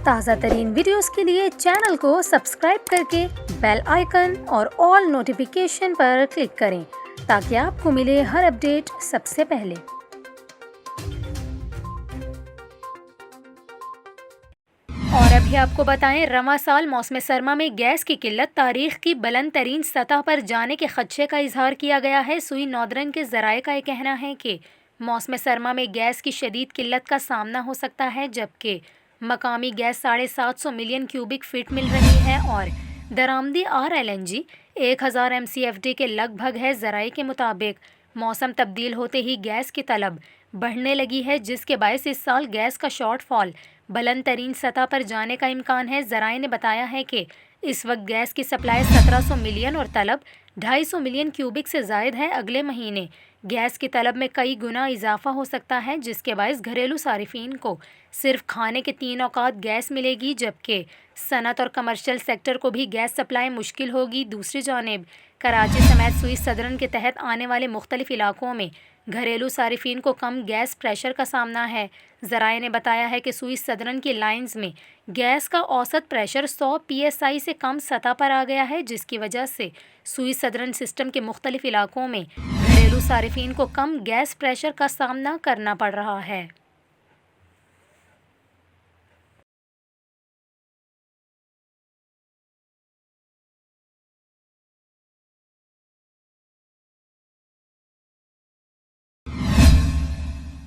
ताज़ा तरीन वीडियोस के लिए चैनल को सब्सक्राइब करके बेल आइकन और ऑल नोटिफिकेशन पर क्लिक करें ताकि आपको मिले हर अपडेट सबसे पहले। और अभी आपको बताएं, रवां साल मौसम सरमा में गैस की किल्लत तारीख की बुलंद तरीन सतह पर जाने के खदशे का इजहार किया गया है। सुई नॉर्दर्न के जराये का यह कहना है कि मौसम सरमा में गैस की शदीद किल्लत का सामना हो सकता है, जबकि मकामी गैस 750 मिलियन क्यूबिक फीट मिल रही है और दरामदी RLNG 1000 MCFD के लगभग है। जराये के मुताबिक मौसम तब्दील होते ही गैस की तलब बढ़ने लगी है, जिसके बायस इस साल गैस का शॉर्टफॉल बुलंद तरीन सतह पर जाने का इम्कान है। जराये ने बताया है कि इस वक्त गैस की सप्लाई 1700 मिलियन और तलब 250 मिलियन क्यूबिक से ज़ायद है। अगले महीने गैस की तलब में कई गुना इजाफा हो सकता है, जिसके बायस घरेलू सारिफिन को सिर्फ खाने के 3 औकात गैस मिलेगी, जबकि सनत और कमर्शियल सेक्टर को भी गैस सप्लाई मुश्किल होगी। दूसरी जानिब कराची समेत सुई सदरन के तहत आने वाले मुख्तलिफ इलाकों में घरेलू सारिफिन को कम गैस प्रेशर का सामना है। जराये ने बताया है कि सुई सदरन की लाइन्स में गैस का औसत प्रेशर 100 PSI से कम सतह पर आ गया है, जिसकी वजह से सुई सदरन सिस्टम के मुख्तलिफ इलाकों में घरेलू सारिफिन को कम गैस प्रेशर का सामना करना पड़ रहा है।